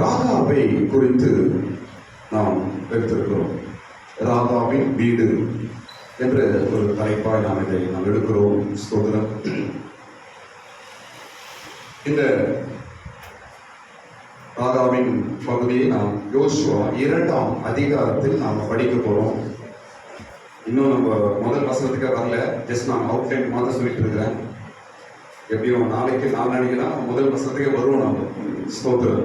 ராகாவை குறித்து நாம் எடுத்திருக்கிறோம். ராகாவின் வீடு என்ற ஒரு தலைப்பாய் நாம் இதை எடுக்கிறோம். ஸ்தோத்திரம். இந்த ராகாவின் பகுதியை நாம் யோசுவா 2ஆம் அதிகாரத்தில் நாம் படிக்க போறோம். இன்னும் நம்ம முதல் வசனத்துக்கு வரல, ஜஸ்ட் நான் அவுட்லைன் மாதிரி சொல்லிட்டு இருக்கிறேன். எப்படியும் நாளைக்கு நாளைக்குனா முதல் வசனத்துக்கு வருவோம். நம்ம ஸ்தோத்திரம்.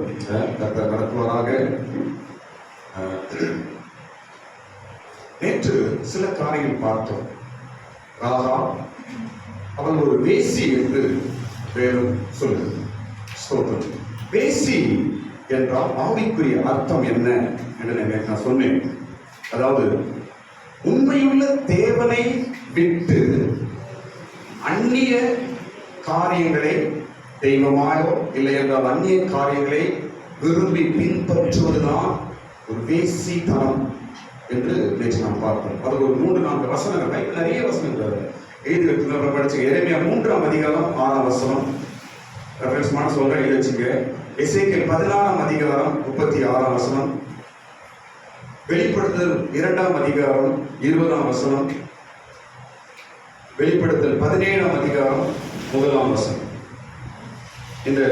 கர்த்தர் நடத்துவதாக. நேற்று சில காரியங்கள் பார்த்தோம். ராகா அவள் ஒரு வேசி என்று வேதம் சொல்லுது. ஸ்தோத்திரம். வேசி என்றால் ஆவிக்குரிய அர்த்தம் என்ன என்று நான் சொன்னேன். அதாவது உண்மையுள்ள தேவனை விட்டு அந்நிய காரியங்களை, தெய்வமாயோ இல்லை என்றால் அந்நிய காரியங்களை விரும்பி பின்பற்றுவதுதான் ஒரு வேசித்தனம் என்று நேற்று நாம் பார்த்தோம். அது ஒரு 3-4 வசனங்கள், நிறைய வசனங்கள் எழுதி வச்சு படிச்சு. எரேமியா 3ஆம் அதிகாரம் 6ஆம் வசனம் ரெஃபரன்ஸ்மான சொல்றேன், எழுதி வச்சுங்க. எசேக்கியேல் 16ஆம் அதிகாரம் 36ஆம் வசனம், வெளிப்படுத்தல் 2ஆம் அதிகாரம் 20ஆம் வசனம், வெளிப்படுத்தல் 17ஆம் அதிகாரம் 1ஆம் வசனம். இந்த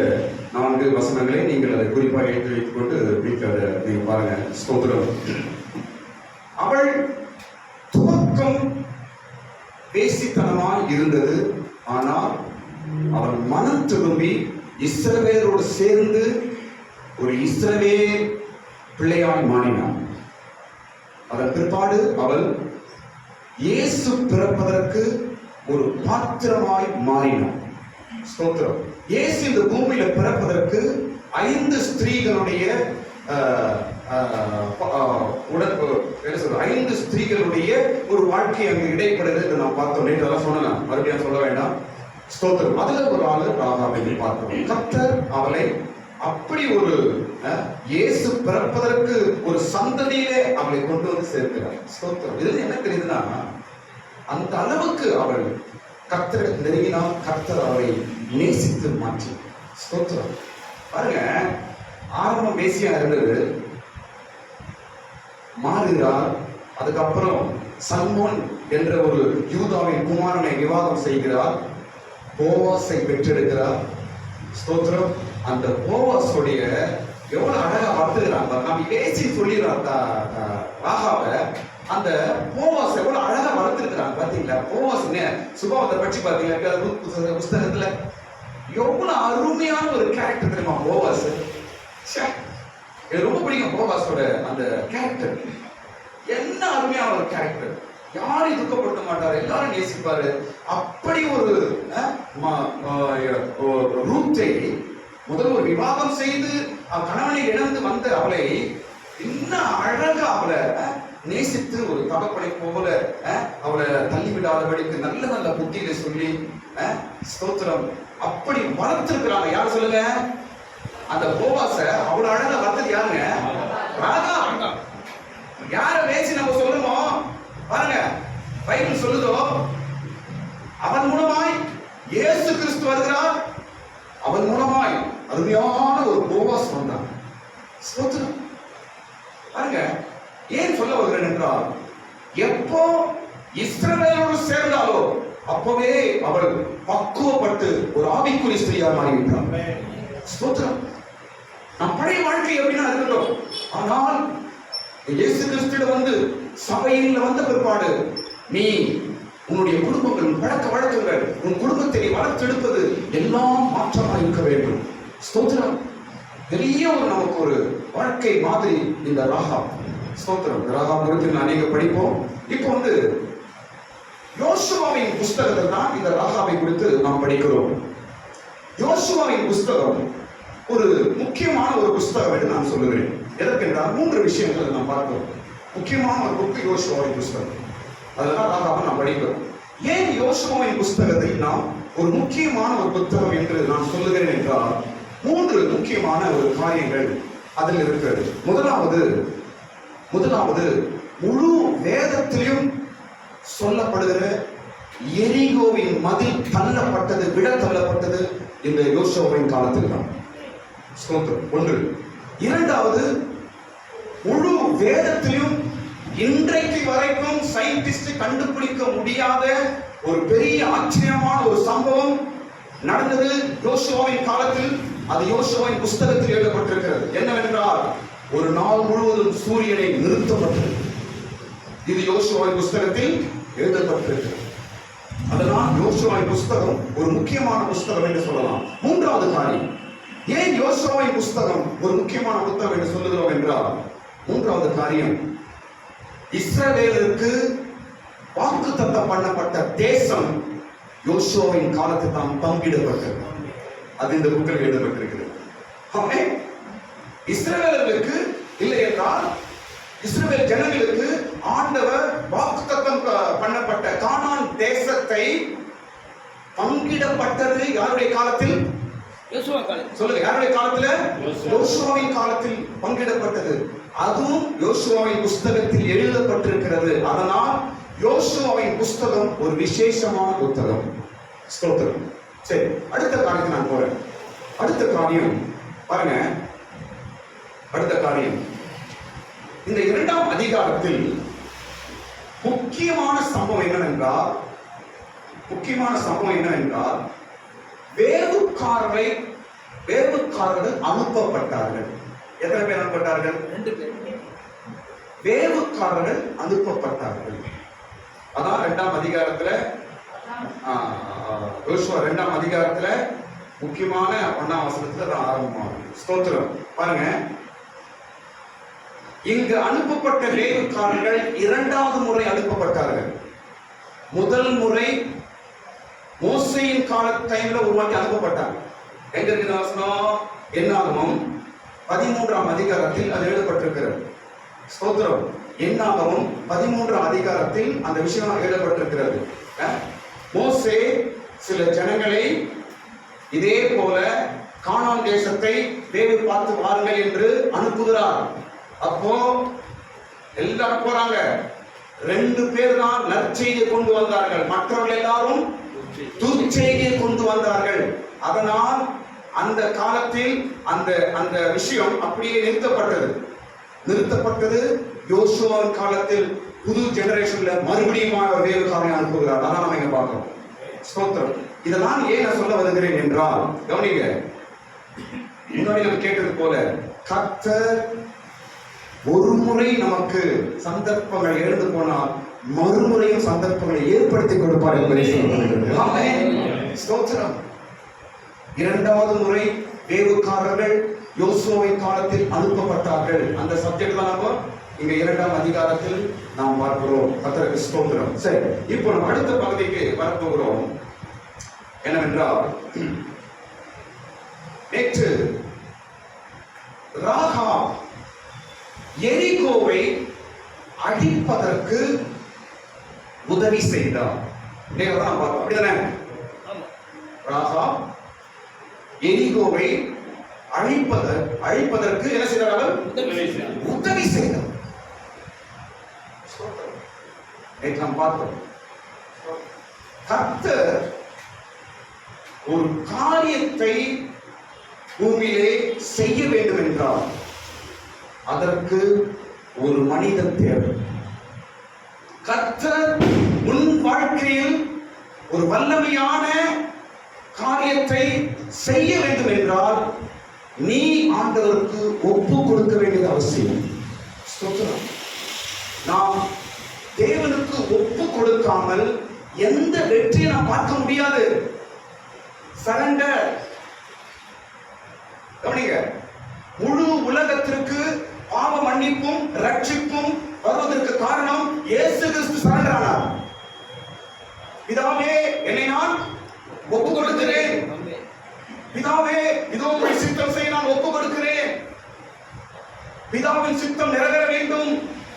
4 வசனங்களை நீங்கள் அதை குறிப்பாக எழுதி வைத்துக் கொண்டு வீட்டில் அதை நீங்க பாருங்க. ஸ்தோத்திரம். அவள் துவக்கம் வேசித்தனமாய் இருந்தது. ஆனால் அவள் மனம் திரும்பி இஸ்ரவேலோடு சேர்ந்து ஒரு இஸ்ரவேல் பிள்ளையாய் மாறினாள். அதன் பிற்பாடு அவள் இயேசு பிறப்பதற்கு ஒரு பாத்திரமாய் மாறினாள். ஸ்தோத்திரம். இயேசு இந்த பூமியில பிறப்பதற்கு 5 ஸ்திரீகளுடைய 5 ஸ்திரீகளுடைய ஒரு வாழ்க்கை அங்கு இடைப்படுது என்று நாம் பார்த்தோம். நேற்று அதெல்லாம் சொல்லலாம், மறுபடியும் சொல்ல வேண்டாம். ஸ்தோத்திரம். அதுல ஒரு ஆளு ராகாவை பார்த்தோம். கர்த்தர் அவளை அப்படி ஒரு இயேசு பிறப்பதற்கு ஒரு சந்ததியிலே அவளை கொண்டு வந்து சேர்க்கிறார். ஸ்தோத்திரம். இதுல என்ன தெரியுதுன்னா, அந்த அளவுக்கு அவள் கர்த்தரை நெருங்கினால் கர்த்தர் அவரை நேசித்து மாற்றி. ஸ்தோத்திரம். பாருங்க, ஆரம்பம் வேசியா இருந்தது, மாறுகிறார். அதுக்கப்புறம் சல்மோன் என்ற ஒரு யூதாவின் குமாரனை விவாகம் செய்கிறார். போவாசை பெற்றெடுக்கிறார். ஸ்தோத்திரம். அந்த போவாசுடைய எவ்வளவு அழகா வளர்த்துக்கிறாங்க. நம்ம வேசி சொல்லிடுறாங்க ராகாவை. அந்த போவாஸ் எவ்வளவு அழகா வளர்த்துருக்கிறாங்க பாத்தீங்களா? போவாஸ் சுபாவத்தை பற்றி பாத்தீங்களா புஸ்தகத்துல எவ்வளவு அருமையான ஒரு கேரக்டர் தெரியுமா போவாஸ். எனக்கு ரொம்ப பிடிக்கும் போவாஸோட அந்த கேரக்டர். என்ன அருமையான ஒரு கேரக்டர். யாரையும் துக்கப்படுத்த மாட்டாரு, எல்லாரும் நேசிப்பாரு. அப்படி ஒரு ரூத்தை முதல் ஒரு விவாகம் செய்து கணவனை இழந்து வந்த அவளை இன்னும் அழகா அவளை நேசித்து ஒரு தகப்பனை போல அவளை தள்ளிவிடாதபடிக்கு நல்ல நல்ல புத்தியில சொல்லி ஸ்தோத்திரம் அப்படி வளர்த்திருக்கிறாங்க. யார் சொல்லுங்க? அந்த போவாச அவ்வளவு அழகா வளர்த்தது யாருங்க? ராகா. யார வேசி நம்ம சொல்லுமோ பாருங்க, பைபிள் சொல்லுதோ, அவன் மூலமாய் இயேசு கிறிஸ்து வருகிறார். அவன் மூலமாய் அருமையான ஒரு போவாஸ் வந்தான். ஸ்தோத்திரம். பாருங்க, ஏன் சொல்ல வருகிறேன் என்றால், எப்போ இஸ்ரவேலோடு சேர்ந்தாலோ அப்பவே அவள் பக்குவப்பட்டு ஒரு ஆவிக்குரிய ஸ்திரீயா மாறிவிட்டார். ஸ்தோத்திரம். நம் பழைய வாழ்க்கை எப்படின்னா இருக்கட்டும், ஆனால் இயேசு கிறிஸ்துவிடம் வந்து சபையில் வந்த பிற்பாடு நீ உன்னுடைய குடும்பங்கள், பழக்க வழக்கங்கள், உன் குடும்பத்தை வளர்த்தெடுப்பது எல்லாம் மாற்றமாக இருக்க வேண்டும். ஸ்தோத்திரம். பெரிய ஒரு நமக்கு ஒரு வாழ்க்கை மாதிரி இந்த ராகா. ஸ்தோத்திரம். ராகா குறித்து அநேக படிப்போம். இப்போ வந்து யோசுவாவின் புஸ்தகத்தில் தான் இந்த ராகாவை குறித்து நாம் படிக்கிறோம். யோசுவாவின் புஸ்தகம் ஒரு முக்கியமான ஒரு புஸ்தகம் என்று நான் சொல்லுகிறேன். எதற்கென்றால் 3 விஷயங்களை நாம் பார்க்கிறோம். முக்கியமான ஒரு புக்கு யோசுவாவின் புஸ்தகம். அதெல்லாம் ராகாவை நாம் படிக்கிறோம். ஏன் யோசுவாவின் புஸ்தகத்தை நாம் ஒரு முக்கியமான ஒரு புத்தகம் என்று நான் சொல்லுகிறேன் என்றால், 3 முக்கியமான ஒரு காரியங்கள் அதில் இருக்கிறது. முதலாவது முழு வேதத்திலும் சொல்லப்படுகிற எரிகோவின் மதில் தள்ளப்பட்டது, விட தள்ளப்பட்டது இந்த யோசுவாவின் காலத்தில் தான். 1. இரண்டாவது, முழு வேதத்திலும் இன்றைக்கு வரைக்கும் சயின்டிஸ்ட் கண்டுபிடிக்க முடியாத ஒரு பெரிய ஆச்சரியமான ஒரு சம்பவம் நடந்தது யோசுவாவின் காலத்தில். அது யோசுவாவின் புஸ்தகத்தில் எழுதப்பட்டிருக்கிறது. என்னவென்றால், ஒரு நாள் முழுவதும் சூரியனை நிறுத்தப்பட்டது. இது யோசுவாவின் புஸ்தகத்தில் எழுதப்பட்டிருக்கிறது. அதனால் யோசுவாவின் புஸ்தகம் ஒரு முக்கியமான புஸ்தகம் என்று சொல்லலாம். மூன்றாவது காரியம், ஏன் யோசுவாவின் புஸ்தகம் ஒரு முக்கியமான புத்தகம் என்று சொல்லுகிறோம் என்றால், மூன்றாவது காரியம், இஸ்ரவேலுக்கு வாக்குத்தத்தம் பண்ணப்பட்ட தேசம் யோசுவாவின் காலத்தில் தான் பங்கிடப்பட்டது. அது இந்த புக்கில் எழுதப்பட்டிருக்கிறது. இஸ்ரவேலர்களுக்கு இல்லை என்றால் இஸ்ரவேல் ஜனங்களுக்கு ஆண்டவர் வாக்குத்தத்தம் பண்ணப்பட்ட கானான் தேசத்தை பங்கிடப்பட்டது யாருடைய காலத்தில்? சொல்லுங்க, யாருடைய காலத்துல? யோசுவாவின் காலத்தில் பங்கிடப்பட்டது. அதுவும் யோசுவாவின் புஸ்தகத்தில் எழுதப்பட்டிருக்கிறது. அதனால் யோசுவாவின் புஸ்தகம் ஒரு விசேஷமான புத்தகம். ஸ்தோத்திரம். சரி, அடுத்த காரியத்துக்கு நான் போறேன். அடுத்த காரியம் பாருங்க. அடுத்த காரியம், இந்த 2ஆம் அதிகாரத்தில் முக்கியமான சம்பவம் என்னவென்றால் வேவுக்காரர்கள் அனுப்பப்பட்டார்கள். எத்தனை பேர் அனுப்பப்பட்டார்கள்? 2 பேர். வேவுக்காரர்கள் அனுப்பப்பட்டார்கள். அதான் 2ஆம் அதிகாரத்துல, யோசுவா 2ஆம் அதிகாரத்துல முக்கியமான 1ஆம் வசனத்துல தான் ஆரம்பமாகும். ஸ்தோத்திரம். பாருங்க, இங்கு அனுப்பப்பட்ட லேவியக்காரர்கள் 2வது முறை அனுப்பப்பட்டார்கள். முதல் முறை மோசேயின் கால டைம்ல ஒரு வாட்டி அனுப்பப்பட்டாங்க. எங்க இருக்கிற வசனம்? என்னாகமம் 13ஆம் அதிகாரத்தில் அது எழுதப்பட்டிருக்கிறது. ஸ்தோத்திரம். என்னாகமம் 13ஆம் அதிகாரத்தில் அந்த விஷயம் எழுதப்பட்டிருக்கிறது. மோசே சில ஜனங்களை இதே போல கானான் தேசத்தை வேவு பார்த்து வாருங்கள் என்று அனுப்புகிறார். அப்போ எல்லாரும் போறாங்க. 2 பேர் தான் நற்செய்தியை கொண்டு வந்தார்கள், மற்றவர்கள் எல்லாரும் துர்ச்செய்தியை கொண்டு வந்தார்கள். அதனால் அந்த காலத்தில் அந்த விஷயம் அப்படியே நிறுத்தப்பட்டது. யோசுவாவின் காலத்தில் புது ஜெனரேஷன்ல மறுபடியும் வேவுக்காரனை அனுப்புகிறார். அதான் நம்ம இங்க பார்க்கிறோம். ஸ்தோத்திரம். இதெல்லாம் ஏன் நான் சொல்ல வருகிறேன் என்றால், கவனிங்க, முன்னாடி நம்ம கேட்டது போல கர்த்தர் ஒரு முறை நமக்கு சந்தர்ப்பங்கள் எழுந்து போனால் மறுமுறையும் சந்தர்ப்பங்களை ஏற்படுத்தி கொடுப்பார் என்பதை சொல்லுகிறது. ஸ்தோத்திரம். 2வது முறை வேவுக்காரர்கள் யோசுவாவின் காலத்தில் அனுப்பப்பட்டார்கள். அந்த சப்ஜெக்ட் தான் நம்ம இங்க 2ஆம் அதிகாரத்தில் நாம் பார்க்கிறோம். கர்த்தருக்கு ஸ்தோத்திரம். சரி, இப்போ நம்ம அடுத்த பகுதிக்கு வரப்போகிறோம். என்னவென்றால், நேற்று ராகாப் எரிகோவை அழிப்பதற்கு உதவி செய்தார். அப்படிதானே? ராகாப் எரிகோவை அழிப்பதற்கு என்ன செய்தார்? உதவி செய்தார். நாம் பார்த்தோம். கர்த்தர் ஒரு காரியத்தை பூமியிலே செய்ய வேண்டும் என்றால் அதற்கு ஒரு மனிதன் தேவை. கர்த்தர் உன் வாழ்க்கையில் ஒரு வல்லமையான காரியத்தை செய்ய வேண்டும் என்றால் நீ ஆண்டவருக்கு ஒப்பு கொடுக்க வேண்டியது அவசியம். நாம் தேவனுக்கு ஒப்பு கொடுக்காமல் எந்த வெற்றியை நாம் பார்க்க முடியாது. சரண்டர். கவனிங்க, முழு உலகத்திற்கு பாவ மன்னிப்பும் ரட்சிப்பும் வருவதற்கு காரணம் இயேசு கிறிஸ்து சரண்டர் ஆனார். பிதாவே, என்னை நான் ஒப்பு கொடுக்கிறேன். பிதாவே, இதோ உம்முடைய சித்தம் செய்ய நான் ஒப்பு கொடுக்கிறேன். பிதாவின் சித்தம் நிறைவேற வேண்டும்.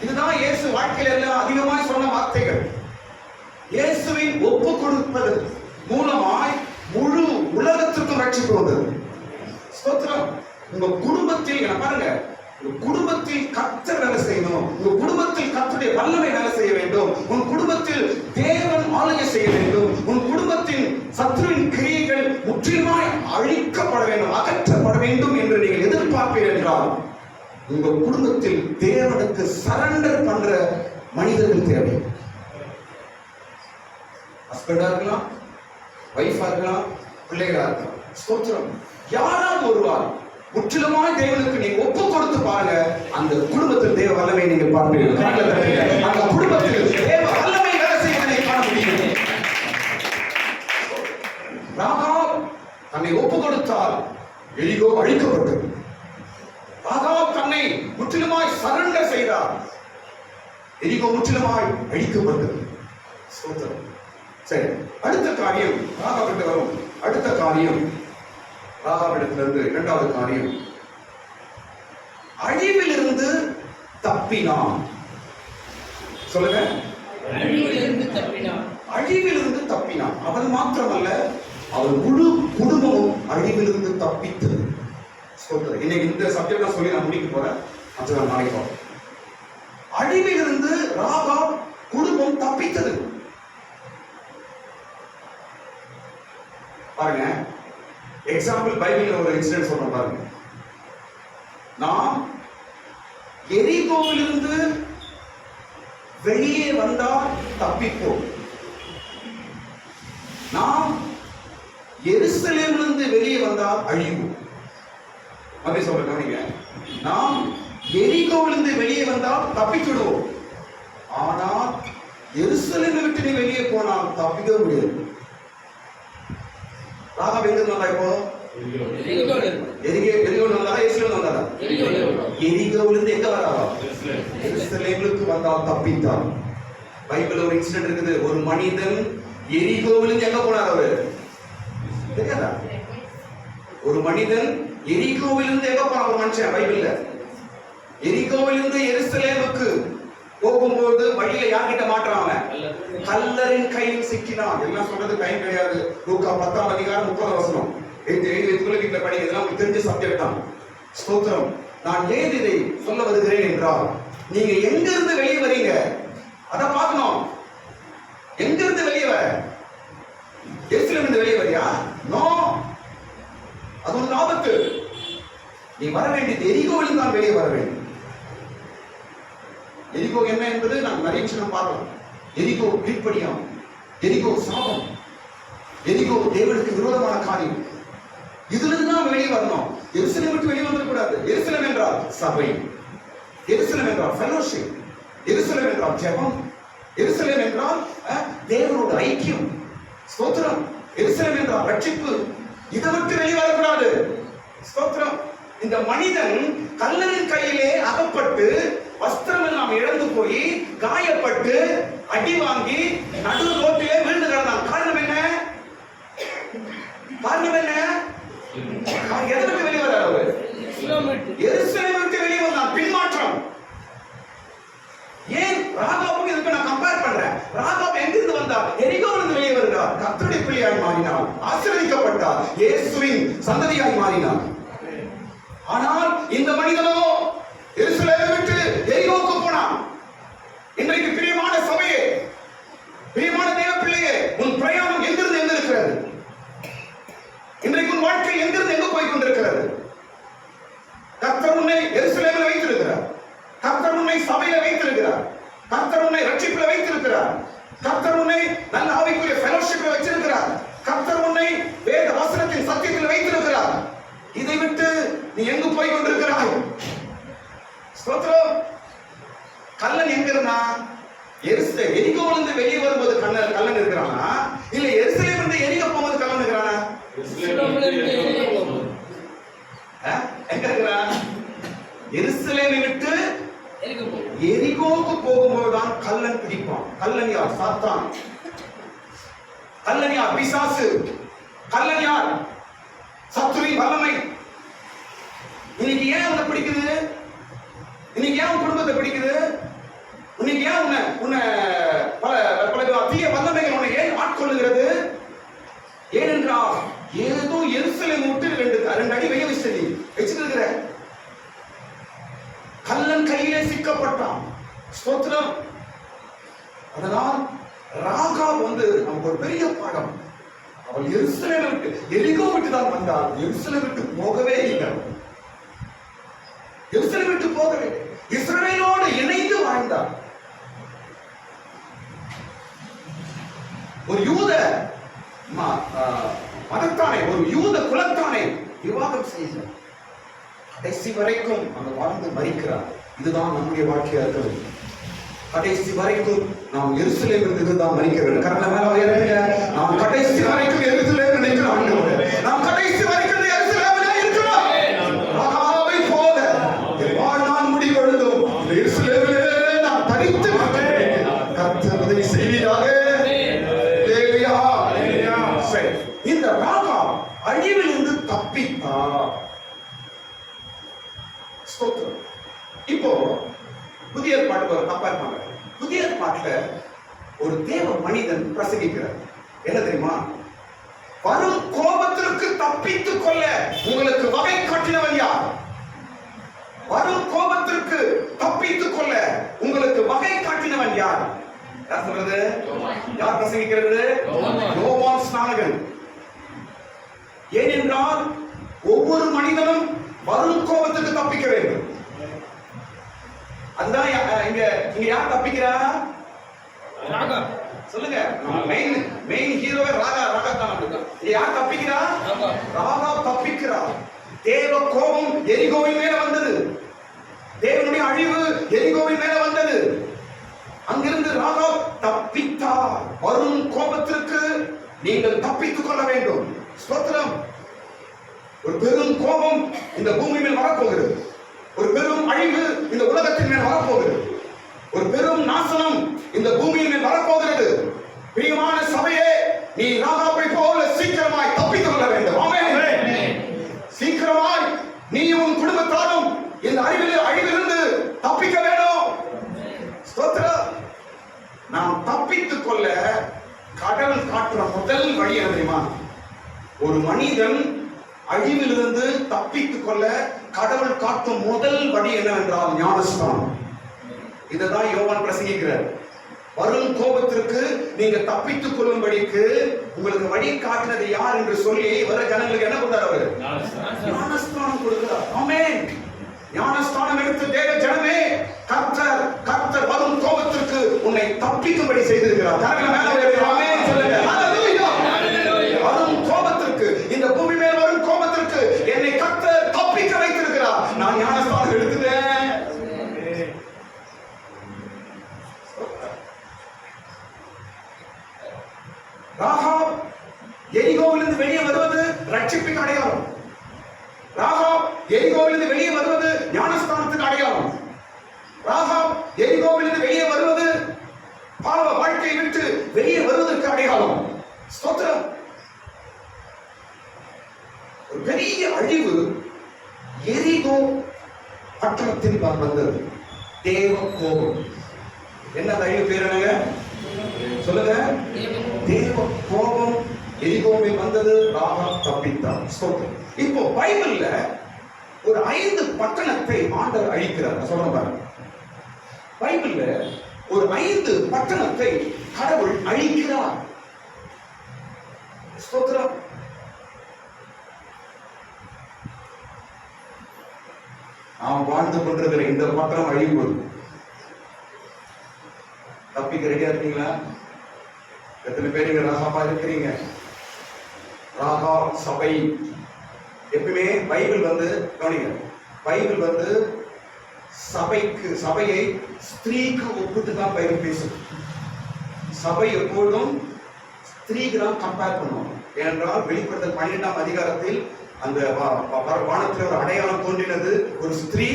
இதுதான் இயேசு வாழ்க்கையில் எல்லாம் அதிகமாய் சொன்ன வார்த்தைகள். இயேசுவின் ஒப்பு கொடுப்பது மூலமாய் முழு உலகத்திற்கும் ரட்சிப்பு வந்தது. ஸ்தோத்திரம். உங்க குடும்பத்தில் பாருங்க, உங்க குடும்பத்தில் கர்த்தர் வேலை செய்யணும். உங்க குடும்பத்தில் கர்த்தருடைய வல்லமை வேலை செய்ய வேண்டும். உன் குடும்பத்தில் தேவன் ஆளுகை செய்ய வேண்டும். உன் குடும்பத்தின் சத்துருவின் கிரியைகள் முற்றிலுமாய் அழிக்கப்பட வேண்டும், அகற்றப்பட வேண்டும் என்று நீங்கள் எதிர்பார்ப்பீர்கள் என்றால் உங்க குடும்பத்தில் தேவனுக்கு சரண்டர் பண்ற மனிதர்கள் தேவை. ஹஸ்பண்டா இருக்கலாம், வைஃபா இருக்கலாம், பிள்ளைகளா இருக்கலாம். ஸ்தோத்திரம். யாராவது ஒருவார் முற்றிலுமாய் தேவனுக்கு நீங்க ஒப்பு கொடுத்து பாருங்க, அந்த குடும்பத்தில் தேவ வல்லமை நீங்கள் பார்ப்பீர்கள். அந்த குடும்பத்தில் தேவ வல்லமை வேலை செய்வதை காண முடியும். ராகாப் தன்னை ஒப்பு கொடுத்தால் எரிகோ அழிக்கப்பட்டது. ராகாப் தன்னை முற்றிலுமாய் சரண்டர் செய்தார், எரிகோ முற்றிலுமாய் அழிக்கப்பட்டது. ஸ்தோத்திரம். சரி, அடுத்த காரியம் ராகாவிட்டு வரும். அடுத்த காரியம் ராகாவிடத்திலிருந்து இரண்டாவது காரியம், அழிவிலிருந்து தப்பினான். சொல்லுங்க, அழிவிலிருந்து தப்பினான். அவன் மாத்திரமல்ல, அவன் முழு குடும்பமும் அழிவிலிருந்து தப்பித்தது. இன்னைக்கு இந்த சப்ஜெக்ட் நான் சொல்லி நான் முடிக்க போறேன். அதுதான் நாளைக்கு அழிவிலிருந்து ராகாப் குடும்பம் தப்பித்தது. பாருங்க, எக்ஸாம்பிள் பைபிள்ல ஒரு இன்சிடென்ட் சொல்றேன் பாருங்க. நாம் எரிகோவிலிருந்து வெளியே வந்தால் தப்பிப்போம். நாம் எருசலேமிலிருந்து வெளியே வந்தால் அழிவோம். அப்படி சொல்றீங்க, நாம் எரிகோவிலிருந்து வெளியே வந்தால் தப்பிச்சுடுவோம். ஆனால் எருசலேமை விட்டு நீ வெளியே போனால் தப்பிக்க முடியாது. ராகாப் எங்க வந்தா? இப்போ எரிகோவிலிருந்து வந்தாரா, எருசலேமிலிருந்து வந்தாரா? எரிகோவிலிருந்து எங்க வராரா? எருசலேமுக்கு வந்தால் தப்பித்தார். பைபிள்ல ஒரு இன்சிடென்ட் இருக்குது. ஒரு மனிதன் எரிகோவிலிருந்து எங்க போனார்? அவரு தெரியாதா? ஒரு மனிதன் எரிகோவிலிருந்து எங்க போனார்? ஒரு மனுஷன் பைபிள்ல எரிகோவிலிருந்து எருசலேமுக்கு போகும்போது வழியில யார்கிட்ட மாட்டுறாங்க? கல்லரின் கையில் சிக்கினான். எல்லாம் சொல்றது டைம் கிடையாது. லூக்கா 10ஆம் அதிகாரம் 30 வசனம் எழுதி வைத்துக்கொள்ள வீட்டுல படிங்க. இதெல்லாம் உங்களுக்கு தெரிஞ்ச சப்ஜெக்ட் தான். ஸ்தோத்திரம். நான் ஏன் இதை சொல்ல வருகிறேன் என்றால், நீங்க எங்க இருந்து வெளியே வரீங்க அத பார்க்கணும். எங்க இருந்து வெளியே வர? எருசலேமிலிருந்து வெளியே வரியா? நோ, அது ஒரு ஆபத்து. நீ வர வேண்டியது எரிகோவிலிருந்து தான் வெளியே வர வேண்டும். எரிகோ என்ன என்பது நாம் நிறைய விஷயம் பார்க்கலாம். எரிகோ கீழ்ப்படியாம், எரிகோ சாபம், எரிகோ தேவனுக்கு விரோதமான காரியம். இதுல இருந்து தான் வெளியே வரணும். எருசலேம் விட்டு வெளியே வந்துடக்கூடாது. எருசலேம் என்றால் சபை, எருசலேம் என்றால் ஃபெலோஷிப், எருசலேம் என்றால் ஜெபம், எருசலேம் என்றால் தேவனோட ஐக்கியம். ஸ்தோத்திரம். எருசலேம் என்றால் ரட்சிப்பு. இதை விட்டு வெளியே வரக்கூடாது. ஸ்தோத்திரம். இந்த மனிதன் கல்லரின் கையிலே அகப்பட்டு வஸ்திரம் எல்லாம் இழந்து போய் காயப்பட்டு அடி வாங்கி நடு ரோட்டிலே விழுந்து கிடந்தான். காரணம் என்ன? காரணம் என்ன? எதற்கு வெளியே வர? எருசலேமை விட்டு வெளியே வந்தான். பின்மாற்றம். ஏன் ராகாபுக்கு இதுக்கு நான் கம்பேர் பண்றேன். ராகாப் எங்கிருந்து வந்தார்? எரிகோவிலிருந்து வெளியே வருகிறார். கர்த்தருடைய பிள்ளையாய் மாறினார், ஆசீர்வதிக்கப்பட்டார், இயேசுவின் சந்ததியாய் மாறினார். ஆனால் இந்த மனிதனோ எருசலேமை விட்டு எரிகோவுக்கு போனான். இன்றைக்கு பிரியமான சபையே, பிரியமான தேவ பிள்ளையே, உன் பிரயாணம் எங்கிருந்து எங்க இருக்கிறது? இன்றைக்கு உன் வாழ்க்கை எங்கிருந்து எங்க போய் கொண்டிருக்கிறது? கர்த்தர் உன்னை எருசலேமில் வைத்திருக்கிறார். கர்த்தர் உன்னை சபையில வைத்திருக்கிறார். கர்த்தர் உன்னை ரட்சிப்பில் வைத்திருக்கிறார். கர்த்தர் உன்னை நல்ல ஆவிக்குரிய ஃபெலோஷிப்பில் வைத்திருக்கிறார். கர்த்தர் உன்னை வேத வசனத்தின் சத்தியத்தில் வைத்திருக்கிறார். இதை விட்டு நீ எங்கு போய் கொண்டிருக்கிறாய்? ஸ்தோத்திரம். கல்லன் எங்க இருந்தா? எரிகோவிலிருந்து வெளியே வரும்போது கல்லன் இருக்கிறானா, இல்ல எருசலேமிலிருந்து எரிகோ போகும்போது கல்லன் இருக்கிறானா? எங்க இருக்கிறான்? எருசலேமை விட்டு எரிகோவுக்கு போகும்போதுதான் கல்லன் பிடிப்பான். கல்லன் யார்? சாத்தான். கல்லன் யார்? பிசாசு. கல்லன் யார்? சத்துருவின் வல்லமை. இன்னைக்கு ஏன் உன்னை பிடிக்குது? இன்னைக்கு ஏன் உன் குடும்பத்தை பிடிக்குது? இன்னைக்கு ஏன் உன்னை பல தீய வல்லமைகள் உன்னை ஏன் ஆட்கொள்ளுகிறது? ஏனென்றால் ஏதோ எருசலேம் விட்டு ரெண்டு அடி வெய்ய வச்சிட்டு இருக்கிற. கல்லன் கையிலே சிக்கப்பட்டான். ஸ்தோத்திரம். அதனால் ராகாப் நமக்கு ஒரு பெரிய பாடம். அவ அவள் எருசலேமை விட்டு, எரிகோ விட்டு தான் வந்தாள். எருசலேமை விட்டு போகவே இல்லை. எருசலேமை விட்டு போகவே, இஸ்ரவேலோடு இணைந்து வாழ்ந்தாள். ஒரு யூத மதத்தானே, ஒரு யூத குலத்தானே விவாகம் செய்தார். கடைசி வரைக்கும் அந்த வாழ்ந்து மரிக்கிறார். இதுதான் நம்முடைய வாழ்க்கையா இருக்கிறது. கடைசி வரைக்கும் நாம் எருசலேமில் இதுதான் மரிக்க வேண்டும். கரங்களை மேல உயர்த்துங்க. நாம் கடைசி வரைக்கும் எருசலேமில் நிற்கிற ஆண்டவரே, நாம் கடைசி வரைக்கும் எருசலேமிலே இருக்கிறோம். ராகாவை போல என் வாழ்நாள் முடிவெழுதும் எருசலேமிலே நாம் தரித்து கர்த்தர் உதவி செய்வீராக. இந்த ராகா அழிவிலிருந்து தப்பித்தார். இப்போ புதிய ஏற்பாடு கம்பேர் பண்ற, புதிய ஏற்பாட்டுல ஒரு தேவ மனிதன் பிரசங்கிக்கிறார். என்ன தெரியுமா? வரும் கோபத்திற்கு தப்பித்துக் கொள்ள உங்களுக்கு வகை காட்டினவன் யார்? வரும் கோபத்திற்கு தப்பித்துக் கொள்ள உங்களுக்கு வகை காட்டினவன் யார்? யார் சொல்றது? யார் பிரசங்கிக்கிறது? யோவான் ஸ்நானகன். ஏனென்றால் ஒவ்வொரு மனிதனும் வரும் கோபத்துக்கு தப்பிக்க வேண்டும். அதுதான் இங்க யார் தப்பிக்கிறா? சொல்லுங்க. மெயின் ஹீரோவே ராகா தான். யார் தப்பிக்கிறா? ராகா தப்பிக்கிறா. தேவ கோபம் எரிகோவின் மேல வந்தது. தேவனுடைய அழிவு எரிகோவின் மேல வந்தது. அங்கிருந்து ராகா தப்பித்தார். வரும் கோபத்திற்கு நீங்கள் தப்பித்துக் கொள்ள வேண்டும். ஸ்தோத்திரம். ஒரு பெரும் கோபம் இந்த பூமி மேல் வரப்போகிறது. ஒரு பெரும் அழிவு இந்த உலகத்தின் மேல் வரப்போகிறது. ஒரு பெரும் நாசனம் இந்த பூமியின் மேல் வரப்போகிறது. பிரியமான சபையே, நீ ராகாவை போல சீக்கிரமாய் தப்பித்துக் கொள்ள வேண்டும். ஆமென். சீக்கிரமாய் நீயும் உன் குடும்பத்தாரும் இந்த அழிவிலிருந்து தப்பிக்க வேண்டும். ஸ்தோத்திரம். நாம் தப்பித்துக் கொள்ள கடவுள் காட்டுற முதல் வழி என்ன தெரியுமா? ஒரு மனிதன் அழிவிலிருந்து தப்பித்துக் கொள்ள கடவுள் காட்டும் முதல் வழி என்னவென்றால் ஞானஸ்நானம். இதுதான் யோவான் பிரசங்கிக்கிறார். வரும் கோபத்திற்கு நீங்க தப்பித்துக் கொள்ளும்படிக்கு உங்களுக்கு வழி காட்டினது யார் என்று சொல்லி வர ஜனங்களுக்கு என்ன கொடுத்தார்? அவரு ஞானஸ்நானம் கொடுக்கிறார். ஆமென். ஞானஸ்நானம் எடுத்து தேவ ஜனமே, கர்த்தர் வரும் கோபத்திற்கு உன்னை தப்பிக்கும்படி செய்திருக்கிறார். கரங்களை மேல உயர்த்தி ஆமென் சொல்லுங்க. ஹalleluya. வரும் கோபத்திற்கு, இந்த பூமி மேல் வரும் கோபத்திற்கு என்னை கர்த்தர் தப்பிக்க வைத்திருக்கிறார். நான் ஞானஸ்நானம் எடுத்துட்டேன். ராகாப் எரிகோவிலிருந்து வெளியே வருவது ரட்சிப்புக்கு அடையாளம். ராகாப் எரிகோவிலிருந்து வெளியே வருவது ஞானஸ்தானத்துக்கு அடையாளம். ராகாப் எரிகோவிலிருந்து வெளியே வருவது பாவ வாழ்க்கையை விட்டு வெளியே வருவதற்கு அடையாளம். ஸ்தோத்திரம். ஒரு பெரிய அழிவு எரிகோ பட்டணத்தில் வந்தது. தேவ கோபம். என்ன அழிவு பேர் என்னங்க சொல்லுங்க? தேவ கோபம் எரிகோவில் வந்தது. ராகாப் தப்பித்தார். ஸ்தோத்திரம். இப்போ பைபிள்ல ஒரு 5 பட்டணத்தை ஆண்டவர் அழிக்கிறார். சொல்றேன் பாருங்க. பைபிள்ல ஒரு 5 பட்டணத்தை கடவுள் அழிக்கிறார். ஸ்தோத்திரம். நாம் வாழ்ந்து கொண்டிருக்கிற இந்த பட்டணம் அழிவு. தப்பிக்க ரெடியா இருக்கீங்களா? எத்தனை பேர் நீங்க ராகாபா இருக்கிறீங்க? ராகா சபை எப்பவுமே பைபிள் கவனிங்க, பைபிள் சபையை ஸ்திரீக்கு ஒப்பிட்டு தான் பைபிள் பேசும். சபை எப்பொழுதும் ஸ்திரீக்கு தான் கம்பேர் பண்ணுவோம். ஏனென்றால் வெளிப்படுத்தல் 12ஆம் அதிகாரத்தில் அந்த வானத்தில் ஒரு அடையாளம் தோன்றினது. ஒரு ஸ்திரீ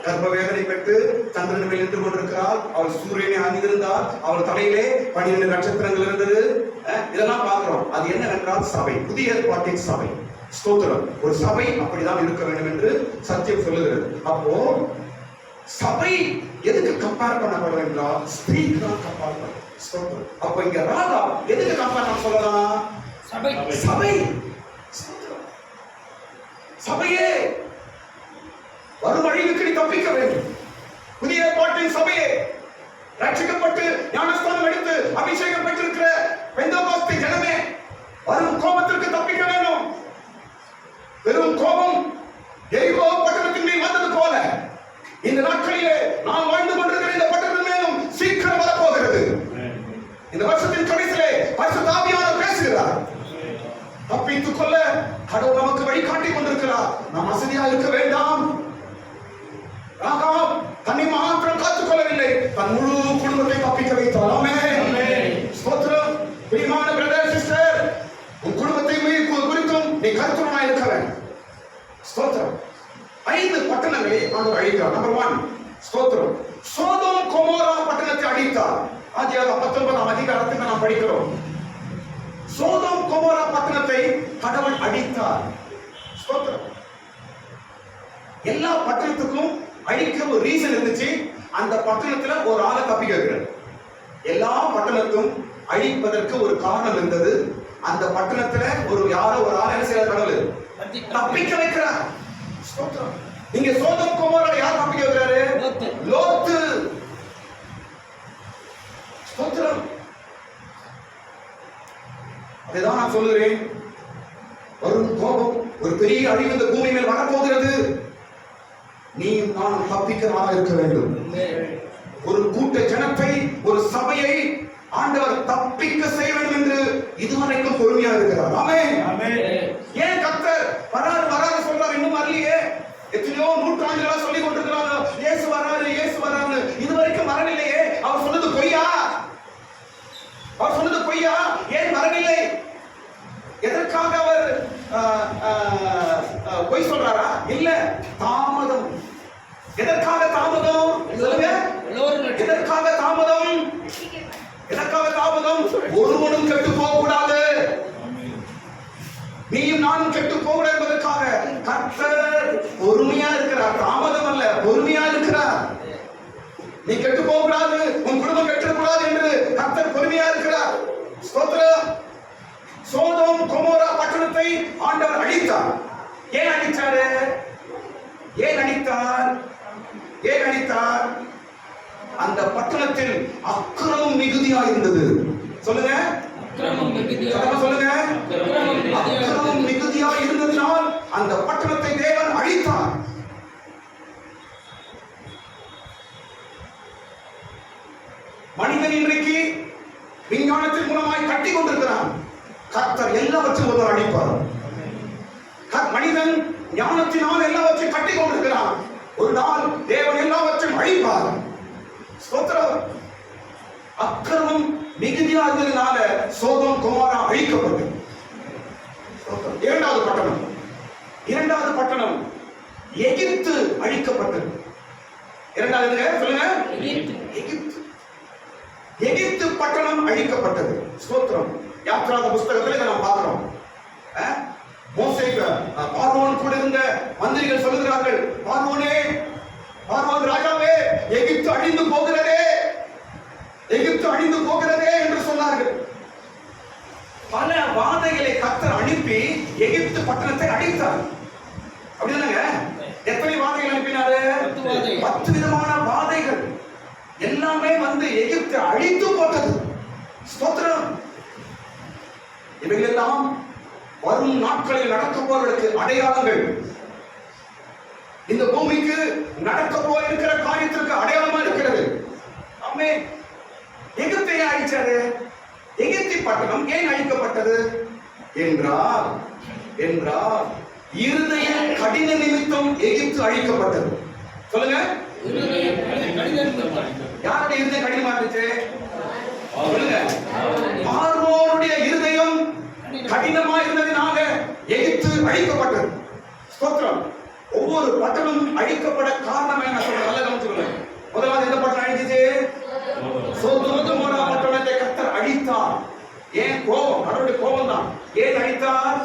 கர்ப்ப வேதனை பெற்று சந்திரன் மேல் நின்று கொண்டிருக்கிறாள். அவள் சூரியனை அணிந்திருந்தால் அவள் தலையிலே 12 நட்சத்திரங்கள் இருந்தது. இதெல்லாம் பார்க்கிறோம். அது என்னவென்றால் சபை, புதிய ஏற்பாட்டின் சபை. ஸ்தோத்திரம். ஒரு சபை அப்படிதான் இருக்க வேண்டும் என்று சத்தியம் சொல்லுகிறது. அப்போ சபை எதுக்கு கம்பேர் பண்ணப்படும் என்றால் ஸ்திரீக்கு தான் கம்பேர் பண்ணும். ஸ்தோத்திரம். அப்போ இங்க ராகா எதுக்கு கம்பேர் பண்ண சொல்லலாம்? சபை. சபை. சபையே வரும் அழிவுக்கு நீ தப்பிக்க வேண்டும். புதிய ஏற்பாட்டின் சபையே, ரட்சிக்கப்பட்டு ஞானஸ்தானம் எடுத்து அபிஷேகம் பெற்றிருக்கிற பெந்தெகோஸ்தே ஜனமே, வரும் கோபத்திற்கு தப்பிக்க வேண்டும். பெரும் கோபம் எரிகோ பட்டணத்தின் மேல் வந்தது போல இந்த நாட்களிலே நாம் வாழ்ந்து கொண்டிருக்கிற இந்த பட்டணத்தின் மேலும் சீக்கிரம் வரப்போகிறது. இந்த வருஷத்தின் கடைசியிலே பரிசுத்த ஆவியானவர் பேசுகிறார். தப்பித்துக் கொள்ள கடவுள் நமக்கு வழிகாட்டிக் கொண்டிருக்கிறார். நாம் வசதியா இருக்க வேண்டாம். ராகாப் தன்னை மாத்திரம் காத்துக் கொள்ளவில்லை, தன் முழு குடும்பத்தை தப்பிக்க வைத்தார். ஆமென். ஸ்தோத்திரம். பிரியமான பிரதர் சிஸ்டர், உன் குடும்பத்தை குறித்தும் நீ கருத்துடனாய் இருக்க வேண்டும். ஸ்தோத்திரம். 5 பட்டணங்களை ஆண்டவர் அழிக்கிறார். நம்பர் 1 ஸ்தோத்திரம். சோதோம் கொமோரா பட்டணத்தை அழித்தார். ஆதியாகமம் 19ஆம் அதிகாரத்தில் நாம் படிக்கிறோம். சோதோம் கொமோரா பட்டணத்தை கடவுள் அழித்தார். ஸ்தோத்திரம். எல்லா பட்டணத்துக்கும் அழிக்க ஒரு ரீசன் இருந்துச்சு. அந்த பட்டணத்துல ஒரு ஆளை தப்பிக்க வைக்கிறார். எல்லா பட்டணத்தும் அழிப்பதற்கு ஒரு காரணம் இருந்தது. அந்த பட்டணத்துல யாரோ ஒரு ஆள் என்ன செய்யற கடவுள் தப்பிக்க வைக்கிறார். நீங்க சோதோம் கொமோரா யார் தப்பிக்க வைக்கிறாரு? லோத்து. ஸ்தோத்திரம். அதுதான் நான் சொல்லுகிறேன். ஒரு கோபம், ஒரு பெரிய அழிவு இந்த பூமி மேல் வரப்போகிறது. நீ நான் தப்பிக்கிறவனாக இருக்க வேண்டும். ஒரு கூட்ட ஜனத்தை, ஒரு சபையை ஆண்டவர் தப்பிக்க செய்ய வேண்டும் என்று இதுவரைக்கும் பொறுமையா இருக்கிறார். ஆமென். ஏன் கர்த்தர் வராரு சொல்றாரு, இன்னும் வரலையே? எத்தனையோ நூற்றாண்டுகளா சொல்லி கொண்டிருக்கிறாங்க இயேசு வராரு இதுவரைக்கும் வரவில்லையே. அவர் சொன்னது பொய்யா? ஏன் வரவில்லை? எதற்காக அவர் பொய் சொல்றாரா? இல்ல, தாமதம். எதற்காக தாமதம்? எதற்காக தாமதம்? ஒருவனும் கெட்டு போக கூடாது, நீயும் நானும் கெட்டு போக என்பதற்காக கர்த்தர் பொறுமையா இருக்கிறார். தாமதம் அல்ல, பொறுமையா இருக்கிறார். நீ கெட்டு போக கூடாது, உன் குடும்பம் கெட்டு கூடாது என்று கர்த்தர் பொறுமையா இருக்கிறார். ஸ்தோத்திரம். சோதோம் கொமோரா பட்டணத்தை ஆண்டவர் அழித்தார். ஏன் அழித்தார்? அந்த பட்டணத்தில் அக்கிரமம் மிகுதியா இருந்தது. சொல்லுங்க, அக்கிரமம் மிகுதியா இருந்ததினால் அந்த பட்டணத்தை தேவன் அழித்தார். மனிதன் இன்றைக்கு விஞ்ஞானத்தின் மூலமாய் கட்டி கொண்டிருக்கிறான். கர்த்தர் எல்லாவற்றையும் ஒருவர் அழிப்பார். மனிதன் ஞானத்தினால் எல்லாவற்றையும் கட்டி கொண்டிருக்கிறான். ஒரு நாள் தேவன் எல்லாவற்றையும் அழிப்பார். ஸ்தோத்திரம். அக்கிரமம் மிகுதியா இருந்ததினால சோதோம் கொமோரா அழிக்கப்பட்டது. இரண்டாவது பட்டணம் எகிப்து அழிக்கப்பட்டது. சொல்லுங்க, எகிப்து பட்டணம் அழிக்கப்பட்டது. ஸ்தோத்திரம். யாத்ராக புஸ்தகத்தில் இதை நாம் பார்க்கிறோம். மோசே பார்வோன் கூட இருந்த மந்திரிகள் சொல்லுகிறார்கள், பார்வோன் ராஜாவே, எகிப்து அழிந்து போகிறதே என்று சொன்னார்கள். பல வாதைகளை கர்த்தர் அனுப்பி எகிப்து பட்டணத்தை அழித்தார். அப்படிதானங்க? எத்தனை வாதைகள் அனுப்பினாரு? 10 விதமான வாதைகள். எல்லாமே வந்து எகிப்து அழித்து போட்டது. ஸ்தோத்திரம். இவைகளெல்லாம் வரும் நாட்களில் நடக்க போவதற்கு அடையாளங்கள். இந்த பூமிக்கு நடக்க போயிருக்கிற காரியத்திற்கு அடையாளமா இருக்கிறது. ஆமென். எகிப்தை அழிச்சாரு. எகிப்தி பட்டணம் ஏன் அழிக்கப்பட்டது என்றால் இருதய கடின நிமித்தம் எகிப்து அழிக்கப்பட்டது. சொல்லுங்க, யாருடைய இருதயம் கடினமா இருந்துச்சு? சொல்லுங்க, பார்வோனுடைய இருதயம் கடினமா இருந்ததினால எகிப்து அழிக்கப்பட்டது. ஸ்தோத்திரம். ஒவ்வொரு பட்டணம் அழிக்கப்பட காரணம் என்ன சொல்ற? நல்ல கவனிச்சுக்கோங்க. முதலாவது எந்த பட்டணம் அழிஞ்சிச்சு? சோதோம் கொமோரா பட்டணத்தை கர்த்தர் அழித்தார். ஏன்? கோபம், கடவுளுடைய கோபம் தான். ஏன் அழித்தார்?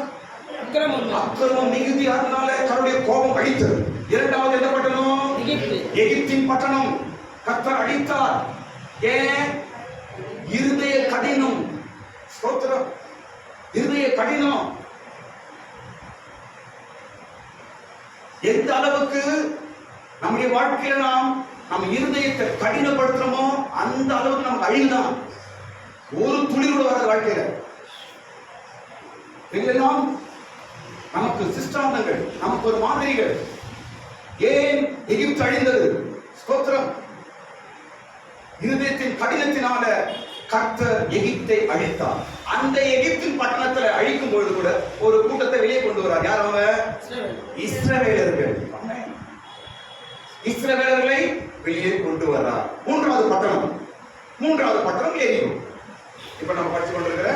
அக்கிரமம் மிகுதியா இருந்தனால கடவுளுடைய கோபம் அழித்தது. இரண்டாவது எந்த பட்டணம்? எகிப்தின் பட்டணம் கர்த்தர் அழித்தார். ஏன்? இருதய கடினம். ஸ்தோத்திரம். இருதய கடினம். எந்த அளவுக்கு நம்முடைய வாழ்க்கையில நம்ம இருதயத்தை கடினப்படுத்துறோமோ அந்த அளவுக்கு நமக்கு அழிவுதான். ஒரு துளி கூட வராது வாழ்க்கையில. இதெல்லாம் நமக்கு சிஷ்டாந்தங்கள், நமக்கு ஒரு மாதிரிகள். ஏன் எகிப்து அழிந்தது? ஸ்தோத்திரம். இருதயத்தின் கடினத்தினால கர்த்தர் எகிப்தை அழித்தார். அந்த எகிப்தின் பட்டணத்துல அழிக்கும் பொழுது கூட ஒரு கூட்டத்தை வெளியே கொண்டு வரார். யார் அவங்க? இஸ்ரவேலர்கள். இஸ்ரவேலர்களை வெளியே கொண்டு வரார். மூன்றாவது பட்டணம் எரிகோ. இப்ப நம்ம படிச்சு கொண்டிருக்கிற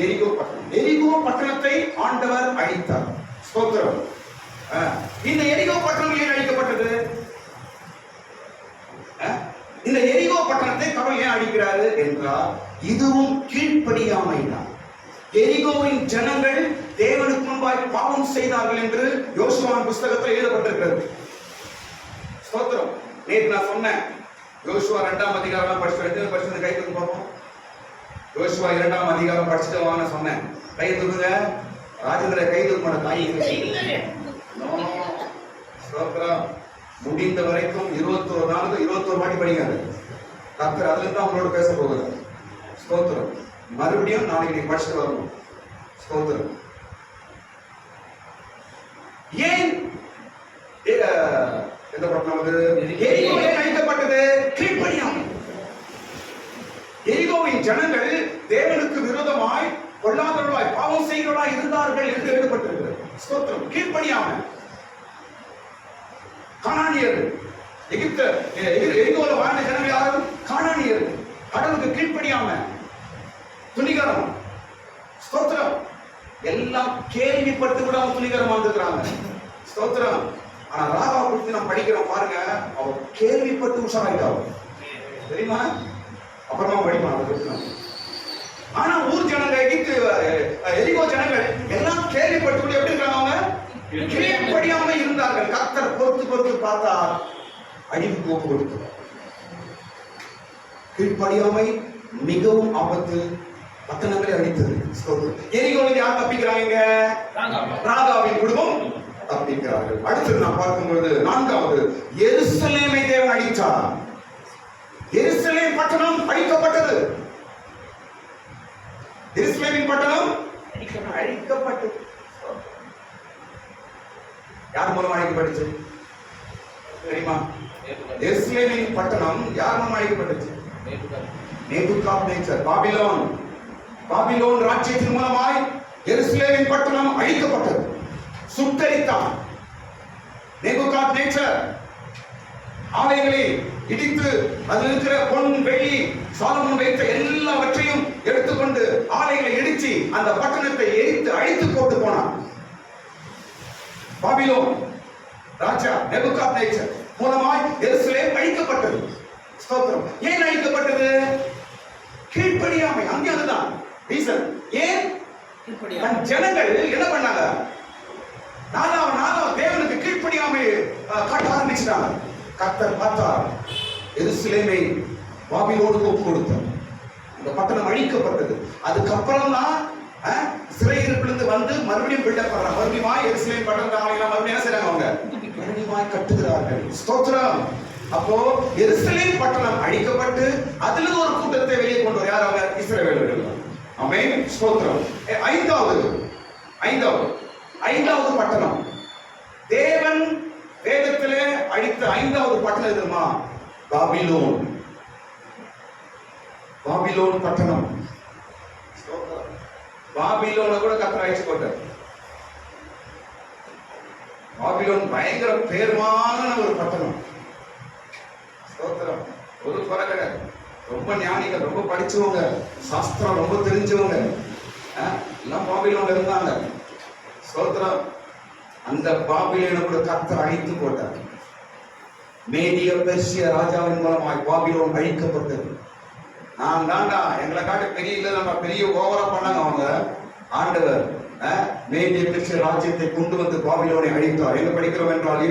எரிகோ பட்டணம். எரிகோ பட்டணத்தை ஆண்டவர் அழித்தார். ஸ்தோத்திரம். இந்த எரிகோ பட்டணம் ஏன் அழிக்கப்பட்டது? இந்த எரிகோ பட்டணத்தை கடவுள் ஏன் அழிக்கிறாரு என்றால் இதுவும் கீழ்ப்படியாமை தான். எரிகோவின் ஜனங்கள் தேவனுக்கு முன்பாய் பாவம் செய்தார்கள் என்று யோசுவாவின் புஸ்தகத்தில் எழுதப்பட்டிருக்கிறது. ஸ்தோத்திரம். நேற்று நான் சொன்னேன், யோசுவா 2ஆம் அதிகாரம் படிச்சு கை தூக்கு பார்ப்போம். யோசுவா 2ஆம் அதிகாரம் படிச்சுட்டு வாங்க சொன்னேன். கை தூக்குங்க. ராஜேந்திர கை தூக்க தாய். ஸ்தோத்திரம். முடிந்த வரைக்கும் 21 நாளுக்கு 21 வாட்டி படிக்காது. கர்த்தர் அதுல இருந்து அவங்களோட பேச போகிறார். ஸ்தோத்திரம். மறுபடியும் நாளைக்கு நீ படிச்சுட்டு வரணும். ஸ்தோத்திரம். ஏன் எந்த பட்டணம் எரிகோ ஏன் அழிக்கப்பட்டது? கீழ்ப்படியாமை. எரிகோவின் ஜனங்கள் தேவனுக்கு விரோதமாய் பொல்லாதவர்களாய் பாவம் செய்கிறவர்களாய் இருந்தார்கள் என்று எழுதப்பட்டிருக்கிறது. ஸ்தோத்திரம். கீழ்ப்படியாமை. கானானியர்கள், எரிகோல வாழ்ந்த ஜனங்கள் யாரும் கானானியர்கள். கடவுளுக்கு கீழ்ப்படியாம, துணிகரம். ஸ்தோத்திரம். எல்லாம் கேள்விப்பட்டு கூட அவங்க துணிகரமா இருக்கிறாங்க. ஸ்தோத்திரம். ஆனா ராகா குறித்து நம்ம படிக்கிறோம் பாருங்க, அவர் கேள்விப்பட்டு உஷாராயிட்டாங்க. தெரியுமா? அப்புறமா படிப்பான். ஆனா ஊர் ஜனங்க, எரிகோ ஜனங்கள் எல்லாம் கேள்விப்பட்டு கூட எப்படி இருக்காங்க? அவங்க கீழ்ப்படியாம இருந்தார்கள். கர்த்தர் பொறுத்து பார்த்தார், அழிவுக்கு ஒப்பு கொடுத்தார். கீழ்ப்படியாமை மிகவும் ஆபத்து. பட்டணங்களை அழித்தது. எரிகோவில் யார் தப்பிக்கிறாங்க? ராகாவின் குடும்பம் தப்பிக்கிறார்கள். அடுத்து நாம் பார்க்கும்போது 4வது எருசலேமை தேவன் அழித்தார். எருசலேம் பட்டணம் அழிக்கப்பட்டது. எருசலேமின் பட்டணம் அழிக்கப்பட்டது. யார் மூலம் அழைக்கப்பட்டுச்சு தெரியுமா? எருசலேமின் பட்டணம் யார் மூலம் அழைக்கப்பட்டுச்சு? நேபுகாத்நேச்சர். பாபிலோன் ராஜ்யத்தின் மூலமாய் எருசலேமின் பட்டணம் அழிக்கப்பட்டது. சுட்டரித்தான் நேபுகாத்நேச்சர். ஆலயங்களை இடித்து அதில் இருக்கிற பொன், வெள்ளி, சாலமோன் வைத்த எல்லாவற்றையும் எடுத்துக்கொண்டு ஆலயங்களை இடிச்சு அந்த பட்டணத்தை எரித்து அழித்து போட்டு போனான். பாபிலோன் ராஜா நேபுகாத்நேச்சர் மூலமாய் எருசலேம் அழிக்கப்பட்டது. ஸ்தோத்திரம். ஏன் அழிக்கப்பட்டது? கீழ்ப்படியாமை. அங்கே அதுதான் ரீசன். ஏன்? தன் ஜனங்கள் என்ன பண்ணாங்க? நாளாவ தேவனுக்கு கீழ்ப்படியாமை காட்ட ஆரம்பிச்சிட்டாங்க. கர்த்தர் பார்த்தார், எருசலேமை பாபிலோனுக்கு ஒப்பு கொடுத்தார். இந்த பட்டணம் அழிக்கப்பட்டது. அதுக்கப்புறம் தான் சிறையிருப்பிலிருந்து வந்து மறுபடியும் பில்டப் பண்றாங்க. மறுபடியும் எருசலேம் பட்டணத்தை மறுபடியும் என்ன செய்றாங்க? அவங்க மறுபடியும் கட்டுகிறார்கள். ஸ்தோத்திரம். அப்போ எருசலேம் பட்டணம் அழிக்கப்பட்டு அதில் ஒரு கூட்டத்தை வெளியே கொண்டு வர யார்? அவங்க இஸ்ரவேலர்கள். ஆமென். ஸ்தோத்திரம். ஐந்தாவது பட்டணம் தேவன் வேதத்திலே அழித்த 5வது பட்டணம் எதுமா? பாபிலோன் பட்டணம். பாபிலோனை கூட கர்த்தர் அழிச்சு போட்டார். பாபிலோன் பயங்கர பேர்மான ஒரு பட்டணம். ஸ்தோத்திரம். ஒரு குறை கிடையாது. ரொம்ப ஞானிகள், ரொம்ப படிச்சவங்க, சாஸ்திரம் ரொம்ப தெரிஞ்சவங்க எல்லாம் பாபிலோன்ல இருந்தாங்க. ஸ்தோத்திரம். அந்த பாபிலோனை கூட கர்த்தர் அழித்து போட்டார். மேதிய பெர்சிய ராஜாவின் மூலமாய் பாபிலோன் அழிக்கப்பட்டது. நான் தாண்டா எங்களை காட்டு பெரிய இல்லை, நம்ம பெரிய ஓவரா பண்ணாங்க அவங்க. ஆண்டவர் மேதிய பெர்சிய ராஜ்யத்தை கொண்டு வந்து பாபிலோனை அழித்தார். என்ன படிக்கிறோம் என்றால்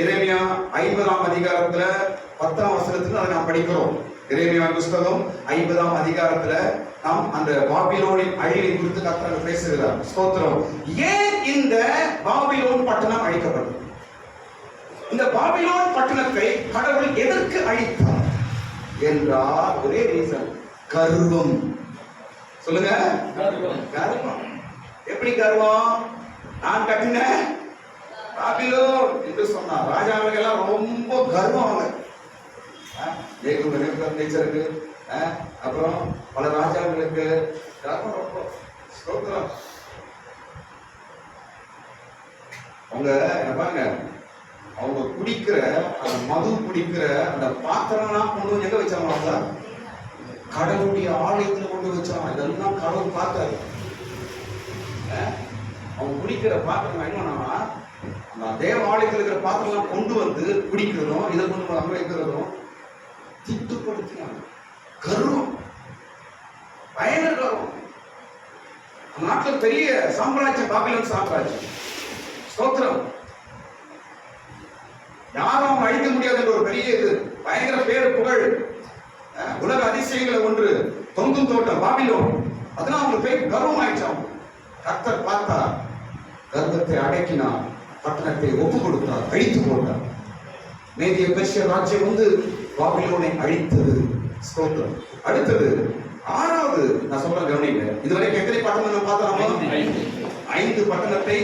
எரேமியா 50ஆம் அதிகாரத்துல 10ஆம் வசனத்துல அதை நாம் படிக்கிறோம். எரேமியா புஸ்தகம் 50ஆம் அதிகாரத்துல நாம் அந்த பாபிலோனின் அழிவை குறித்து கர்த்தர் பேசுகிறார். ஸ்தோத்திரம். ஏன் இந்த பாபிலோன் பட்டணம் அழிக்கப்பட்டது? இந்த பாபிலோன் பட்டணத்தை கடவுள் எதற்கு அழித்தார் என்றால் ஒரே ரீசன், கர்வம். சொல்லுங்க, கர்வம். எப்படி கர்வம்? நான் கட்டின பாபிலோன் என்று சொன்னார். ராஜாவுக்கு எல்லாம் ரொம்ப கர்வம். அவங்க நேச்சருக்கு அப்புறம் பல ராஜாக்களுக்கு கர்வம் ரொம்ப. ஸ்தோத்திரம். அவங்க பாருங்க, அவங்க குடிக்கிற அந்த மது குடிக்கிற அந்த பாத்திரம்லாம் கொண்டு வந்து எங்க வச்சாங்க? அவங்க கடவுளுடைய ஆலயத்துல கொண்டு வச்சாங்க. இதெல்லாம் கடவுள் பார்த்தாரு. அவங்க குடிக்கிற பாத்திரம் என்னன்னா, அந்த தேவ ஆலயத்தில் இருக்கிற பாத்திரம் கொண்டு வந்து குடிக்கிறதும் இதை கொண்டு வந்து அங்க வைக்கிறதும் திட்டுப்படுத்தினாங்க. கர்வம், பயங்கர கர்வம். அந்த நாட்டில் பெரிய சாம்ராஜ்யம் பாபிலோன் சாம்ராஜ்யம். ஸ்தோத்திரம். யாரும் அவங்க அழிக்க முடியாது என்ற ஒரு பெரிய இது, பயங்கர பேரு புகழ், உலக அதிசயங்களை ஒன்று தொங்கும் தோட்டம் பாபிலோன். அதனால அவங்களுக்கு பெரிய கர்வம் ஆயிடுச்சு. அவங்க கர்த்தர் பார்த்தா, கர்வத்தை அடக்கினார், பட்டணத்தை ஒப்பு கொடுத்தார், அழித்து போட்டார். மேதிய பெர்சிய ராஜ்யம் வந்து பாபிலோனை அழித்தது. ஸ்தோத்திரம். அடுத்தது ஆறாவது நான் சொல்றேன், கவனிங்க. இதுவரைக்கும் எத்தனை பட்டணம் பார்த்தோம்? 5 பட்டணத்தை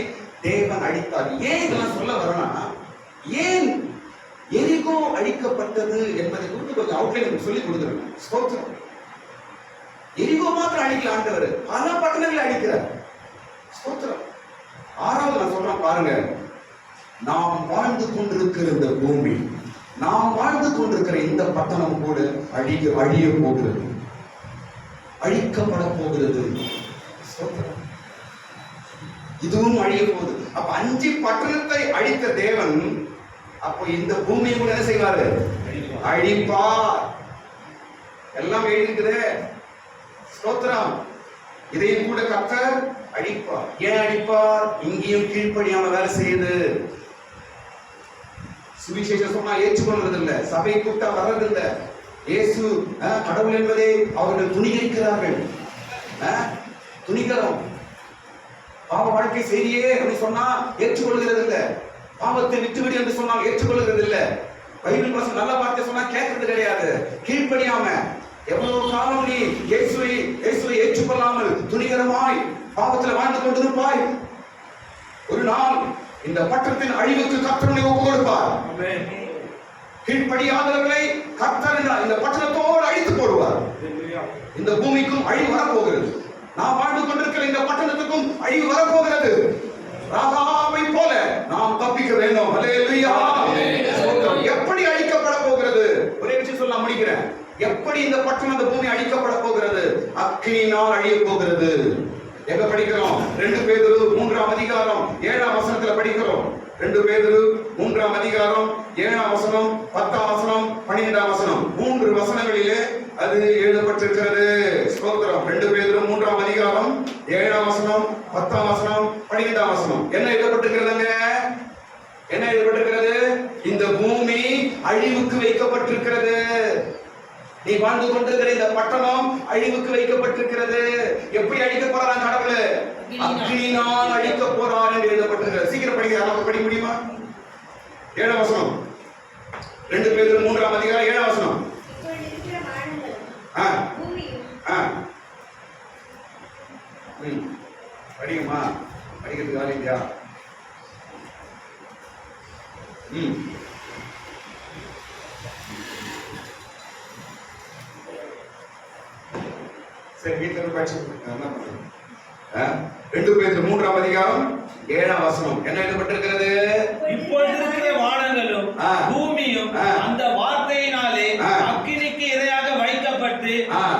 தேவன் அழித்தார். ஏன் இதெல்லாம் சொல்ல வரனா, ஏன் எரிகோ அழிக்கப்பட்டது என்பதை குறித்து கொஞ்சம் அவுட்லைன் சொல்லி கொடுக்குறேன். ஸ்தோத்திரம். எரிகோ மாத்திரம் அழிக்கல ஆண்டவர், பல பட்டணங்களை அழிக்கிறார். ஸ்தோத்திரம். ஆறாவது நான் சொல்றேன் பாருங்க, நாம் வாழ்ந்து கொண்டிருக்கிற இந்த பூமி, நாம் வாழ்ந்து கொண்டிருக்கிற இந்த பட்டணம் கூட அழிய போகிறது, அழிக்கப்பட போகிறது. இதுவும் அழிய போகுது. அப்ப 5 பட்டணத்தை அழித்த தேவன் அப்போ இந்த பூமியை கூட என்ன செய்வாரு? அழிப்பார். எல்லாம் எழுதிக்குது. ஸ்தோத்திரம். இதையும் கூட கர்த்தர் அழிப்பார். ஏன் அழிப்பார்? இங்கேயும் கீழ்ப்படியாம வேலை செய்யுது. சுவிசேஷம் சொன்னா ஏற்றுக்கொள்வது இல்ல, சபை கூட்டா வர்றது இல்ல, இயேசு கடவுள் என்பதை அவர்கள் துணிகரிக்கிறார்கள். துணிகரம். பாவ வாழ்க்கை செய்தியே அப்படி சொன்னா ஏற்றுக்கொள்கிறது இல்ல, பாவத்தை விட்டுவிடு என்று சொன்னால் ஏற்றுக்கொள்கிறது இல்ல, பைபிள் வசனம் நல்ல வார்த்தை சொன்னா கேட்கறது கிடையாது. கீழ்ப்படியாம எவ்வளவு காலம் நீ இயேசுவை ஏற்றுக்கொள்ளாமல் துணிகரமாய் பாவத்தில் வாழ்ந்து கொண்டிருப்பாய், ஒரு நாள் இந்த பட்டணத்தின் அழிவுக்கு கர்த்தர் ஒப்பு கொடுப்பார். கீழ்ப்படியாதவர்களை கர்த்தர் இந்த பட்டணத்தோடு அழித்து போடுவார். இந்த பூமிக்கும் அழிவு வரப்போகிறது. நாம் வாழ்ந்து கொண்டிருக்கிற இந்த பட்டணத்துக்கும் அழிவு வரப்போகிறது. ராகாவை போல நாம் தப்பிக்க வேண்டும். அல்லேலூயா. எப்படி அழிக்கப்பட போகிறது? ஒரே விஷயம் சொல்ல முடிக்கிறேன். எப்படி இந்த பட்டணம், இந்த பூமி அழிக்கப்பட போகிறது? அக்கினியினால் அழிய போகிறது. எங்க படிக்கிறோம்? 2 பேதுரு 3ஆம் அதிகாரம் 7ஆம் வசனத்துல படிக்கிறோம். 2 பேதுரு 3ஆம் அதிகாரம் 7ஆம் வசனம், 10ஆம் வசனம், 12ஆம் வசனம், 3 வசனங்களிலே அது எழுதப்பட்டிருக்கிறது. ஸ்தோத்திரம். 2 பேதுரு 3ஆம் அதிகாரம் 7ஆம் வசனம், 10ஆம் வசனம், 12ஆம் வசனம். என்ன எழுதப்பட்டிருக்கிறதுங்க? என்ன எழுதப்பட்டிருக்கிறது? இந்த பூமி அழிவுக்கு வைக்கப்பட்டிருக்கிறது. நீ வாழ்ந்து கொண்டிருக்கிற இந்த பட்டணம் அழிவுக்கு வைக்கப்பட்டிருக்கிறது. எப்படி அழிக்க போறான் கடவுள்? அக்கினியினால் அழிக்க போறான் என்று எழுதப்பட்டிருக்கிறது. சீக்கிரம் படிக்க படிக்க முடியுமா? 7ஆம் வசனம், 2 பேதுரு 3ஆம் அதிகாரம் 7ஆம் வசனம். படிக்குமா? படிக்கிறதுக்கு வேலை இல்லையா? சரி, வீட்டில் படிச்சு 2 பேதுரு 3ஆம் அதிகாரம் 7ஆம் வசனம் என்ன எழுதப்பட்டிருக்கிறது? இப்பொழுது இருக்கிற வானங்களும் பூமியும் அந்த வார்த்தையினாலே அக்கினிக்கு இரையாக வைக்கப்பட்டு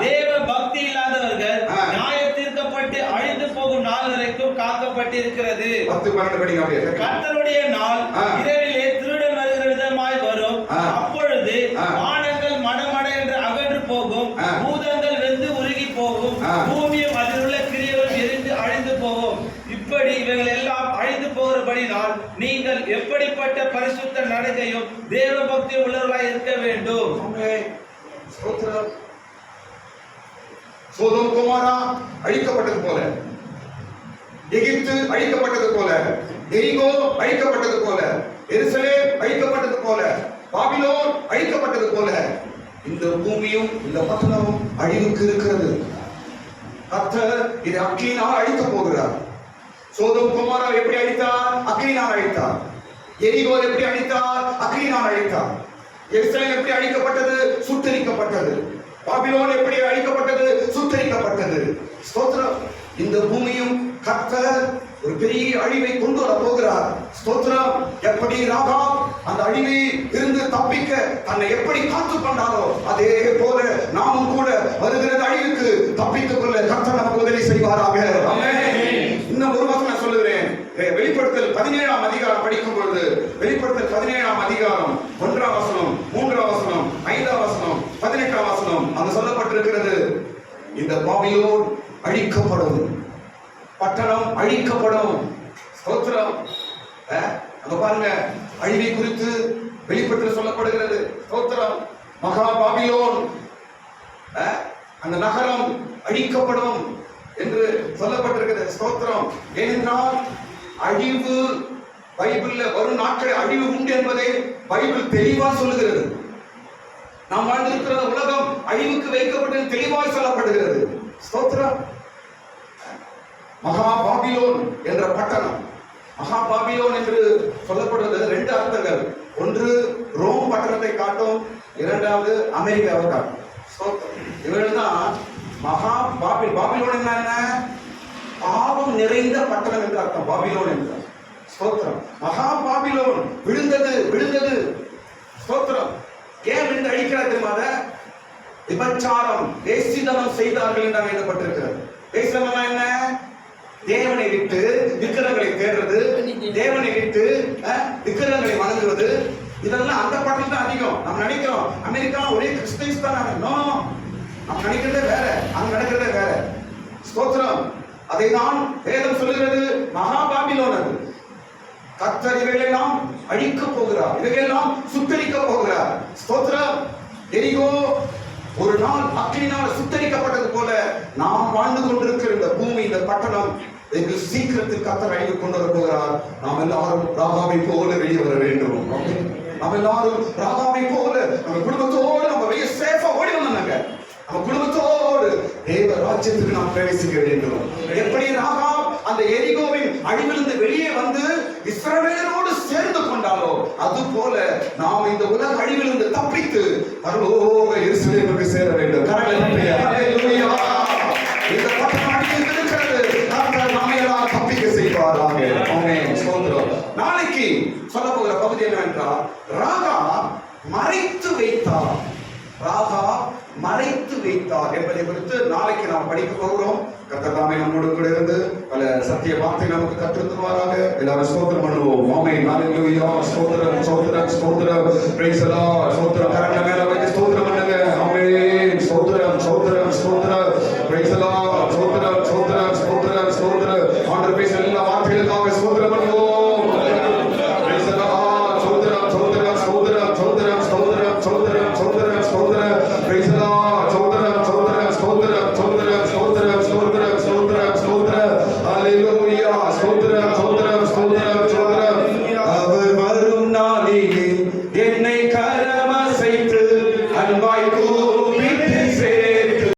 தேவ பக்தி இல்லாதவர்கள் நியாய தீர்க்கப்பட்டு அழிந்து போகும் நாள் வரைக்கும் காக்கப்பட்டிருக்கிறது. 10-12 படிங்க அப்படியே. கர்த்தருடைய நாள் இரவிலே திருடன் வருகிற விதமாய் வரும். அப்பொழுது வானங்கள் மடமட என்று அகன்று போகும், பூதங்கள் வெந்து உருகி போகும், பூமியும் அதில் உள்ள கிரியைகளும் எரிந்து அழிந்து போகும். இப்படி இவைகள் எல்லாம் அழிந்து போகிறபடினால் நீங்கள் எப்படிப்பட்ட பரிசுத்த நடக்கையும் தேவ பக்தி உள்ளவர்களாய் இருக்க வேண்டும். சோதோம் கொமோரா அழிக்கப்பட்டது போல, எகிப்து அழிக்கப்பட்டது போல, எரிகோ அழிக்கப்பட்டது போல, எருசலேம் அழிக்கப்பட்டது போல, பாபிலோன் அழிக்கப்பட்டது போல இந்த பூமியும் இந்த பட்டணமும் அழிவுக்கு இருக்கிறது. கர்த்தர் இதை அக்கினியினால் அழிக்க போகிறார். சோதோம் கொமோரா எப்படி அழித்தார்? அக்கினியால் அழித்தார். எரிகோ எப்படி அழித்தார்? அக்கினியால் அழித்தார். எருசலேம் எப்படி அழிக்கப்பட்டது? சுட்டெரிக்கப்பட்டது. பாபிலோன் எப்படி அழிக்கப்பட்டது? சுட்டெரிக்கப்பட்டது. ஸ்தோத்திரம். இந்த பூமியும் கர்த்தர் ஒரு பெரிய அழிவை கொண்டு வர போகிறார். ஸ்தோத்திரம். எப்படி ராகாப் அந்த அழிவை இருந்து தப்பிக்க தன்னை எப்படி காத்துக் கொண்டாரோ அதே போல நாமும் கூட வருகிற அழிவுக்கு தப்பித்துக் கொள்ள கர்த்தர் நமக்கு உதவி செய்வாராக. இன்னும் ஒரு வசனம் சொல்லுகிறேன். வெளிப்படுத்தல் 17ஆம் அதிகாரம் படிக்கும் பொழுது வெளிப்படுத்தல் 17ஆம் அதிகாரம் 1ஆம் வசனம், 3ஆம் வசனம், 5ஆம் வசனம், 18ஆம் வசனம் அங்க சொல்லப்பட்டிருக்கிறது. இந்த பாபிலோன் அழிக்கப்படும், பட்டணம் அழிக்கப்படும். ஸ்தோத்திரம். அங்க பாருங்க, அழிவை குறித்து வெளிப்பட்டு சொல்லப்படுகிறது. ஸ்தோத்திரம். மகா பாபிலோன் அந்த நகரம் அழிக்கப்படும் என்று சொல்லப்பட்டிருக்கிறது. ஸ்தோத்திரம். ஏனென்றால் அழிவு பைபிள்ல வரும் நாட்களில் அழிவு உண்டு என்பதை பைபிள் தெளிவா சொல்லுகிறது. நாம் வாழ்ந்திருக்கிற உலகம் அழிவுக்கு வைக்கப்பட்டு தெளிவாய் சொல்லப்படுகிறது. ஸ்தோத்திரம். மகா பாபிலோன் என்ற பட்டணம், மகா பாபிலோன் என்று சொல்லப்படுவது ரெண்டு அர்த்தங்கள். ஒன்று ரோம் பட்டணத்தை காட்டும், இரண்டாவது அமெரிக்காவை காட்டும். இவர்கள் தான் மகா பாபிலோன். என்ன? பாவம் நிறைந்த பட்டணம் என்று அர்த்தம் பாபிலோன் என்றார். ஸ்தோத்திரம். மகா பாபிலோன் விழுந்தது விழுந்தது. ஸ்தோத்திரம். ஏன் விழுந்து அழிக்கிறார் தெரியுமா? விபச்சாரம், வேசித்தனம் செய்தார்கள் என்று எழுதப்பட்டிருக்கிறது. வேசித்தனம் என்ன? தேவனை விட்டு விக்கிரங்களை தேடுறது, தேவனை விட்டு விக்கிரங்களை வணங்குவது. இதெல்லாம் அந்த பட்டணம் தான் அதிகம். நம்ம நினைக்கிறோம் அமெரிக்கா ஒரே கிறிஸ்டியன்ஸ் தான். நம்ம நினைக்கிறதே வேற, அங்க நடக்கிறதே வேற. ஸ்தோத்திரம். அதை தான் வேதம் சொல்லுகிறது. மகா பாபிலோன் அது. கர்த்தர் இவைகளெல்லாம் அழிக்க போகிறார், இவைகளெல்லாம் சுத்தரிக்க போகிறார். ஸ்தோத்திரம். எரிகோ ஒரு நாள் அக்கினியால் சுத்தரிக்கப்பட்டது போல நாம் வாழ்ந்து கொண்டிருக்கிற இந்த பூமி, இந்த பட்டணம் வெகு சீக்கிரத்தில் கர்த்தர் அழிவு கொண்டு வர போகிறார். நாம் எல்லாரும் ராகாவை போல வெளியே வர வேண்டும். நம்ம எல்லாரும் ராகாவை போல நம்ம குடும்பத்தோடு நம்ம வெளியே சேஃபா ஓடி வந்தாங்க. நம்ம குடும்பத்தோடு தேவ ராஜ்யத்துக்கு நாம் பிரவேசிக்க வேண்டும். எப்படி ராகாப் அந்த எரிகோவின் அழிவிலிருந்து வெளியே வந்து இஸ்ரவேலரோடு சேர்ந்து கொண்டாலோ அது போல நாம் இந்த உலக அழிவிலிருந்து தப்பித்து பரலோக எருசலேமுக்கு சேர வேண்டும். ஹல்லேலூயா. இந்த பட்டணம் அழிவில் இருக்கிறது. கர்த்தர் நம்மை எல்லாம் தப்பிக்க செய்வாராக. ஆமென். ஸ்தோத்திரம். நாளைக்கு சொல்ல போகிற பகுதி என்னவென்றால் ராகாப் மறைத்து வைத்தார். ராகாப் மறைத்து வைத்தார் என்பதை குறித்து நாளைக்கு நாம் படிக்க போகிறோம். கர்த்தர் தாமே நம்மோடு கூட இருந்து பல சத்திய வார்த்தை நமக்கு கற்றுத் தருவாராக. எல்லாரும் ஸ்தோத்திரம் பண்ணுவோம். ஆமென். ஹல்லேலூயா. ஸ்தோத்திரம் ஸ்தோத்திரம் ஸ்தோத்திரம். Praise the Lord. ஸ்தோத்திரம். கரங்களை மேல